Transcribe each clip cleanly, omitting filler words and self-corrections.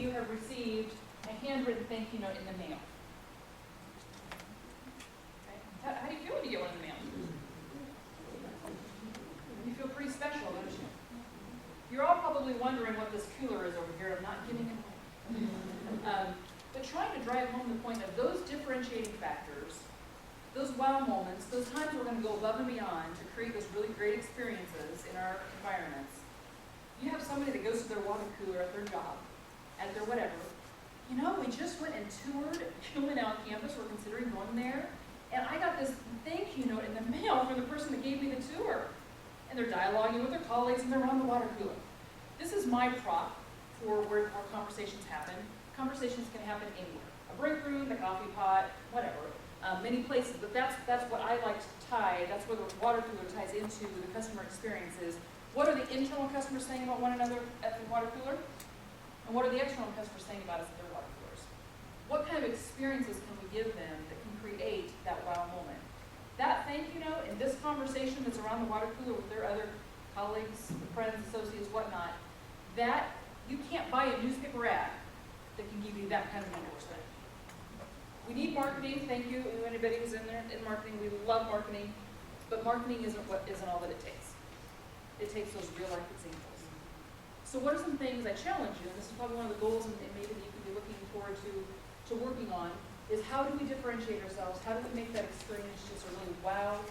you have received a handwritten thank you note in the mail? Okay. How do you feel when you get one in the mail? You feel pretty special, don't you? You're all probably wondering what this cooler is over here. I'm not giving it away. But trying to drive home the point of those differentiating factors, those wow moments, those times we're going to go above and beyond to create those really great experiences in our environments. You have somebody that goes to their water cooler at their job, at their whatever. You know, we just went and toured Now campus. We're considering going there. And I got this thank you note in the mail from the person that gave me the tour. And they're dialoguing with their colleagues and they're around the water cooler. This is my prop for where our conversations happen. Conversations can happen anywhere. A break room, the coffee pot, whatever. Many places, but that's what I like to tie, that's where the water cooler ties into the customer experiences. What are the internal customers saying about one another at the water cooler? And what are the external customers saying about us at their water coolers? What kind of experiences can we give them that can create that wow moment? That thank you note in this conversation that's around the water cooler with their other colleagues, friends, associates, whatnot, that you can't buy a newspaper ad that can give you that kind of endorsement. We need marketing, thank you, anybody who's in there in marketing, we love marketing, but marketing isn't all that it takes. It takes those real life examples. So what are some things I challenge you, and this is probably one of the goals and maybe that you can be looking forward to working on, is how do we differentiate ourselves? How do we make that experience just a really wow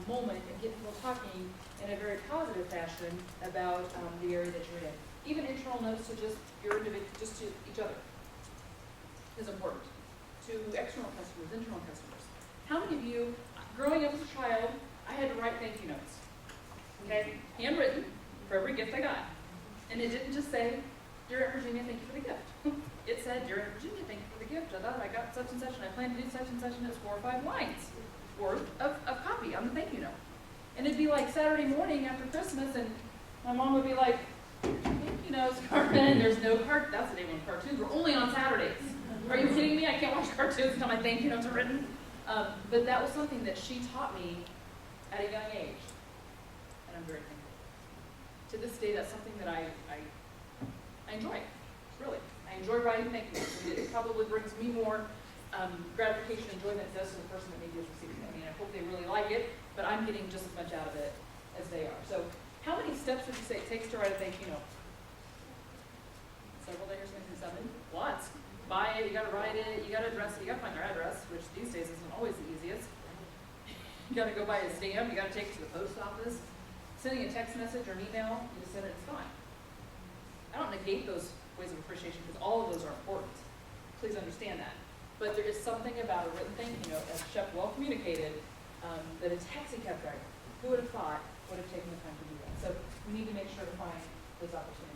moment and get people talking in a very positive fashion about the area that you're in? Even internal notes to just your individual, just to each other is important. To external customers, internal customers. How many of you, growing up as a child, I had to write thank you notes. Okay, handwritten for every gift I got. And it didn't just say, "Dear Aunt Virginia, thank you for the gift." It said, "Dear Aunt Virginia, thank you for the gift. I thought I got such and such, and I plan to do such and such," and it's 4 or 5 lines worth of copy on the thank you note. And it'd be like Saturday morning after Christmas, and my mom would be like, "Thank you notes, Carmen. There's no that's the name of cartoons. We're only on Saturdays. Are you kidding me? I can't watch cartoons until my thank you notes are written." But that was something that she taught me at a young age, and I'm very thankful. To this day, that's something that I enjoy, really. I enjoy writing thank you notes. It probably brings me more gratification and joy than it does to the person that maybe is receiving it. I mean, I hope they really like it, but I'm getting just as much out of it as they are. So how many steps would you say it takes to write a thank you note? Several days, maybe 7? Lots. Buy it, you gotta write it, you gotta address it, you gotta find their address, which these days isn't always the easiest. You gotta go buy a stamp, you gotta take it to the post office. Sending a text message or an email, you just send it, it's fine. I don't negate those ways of appreciation because all of those are important. Please understand that. But there is something about a written thank you note, as Shep well communicated, that a taxi cab driver, who would have thought, would have taken the time to do that. So we need to make sure to find those opportunities.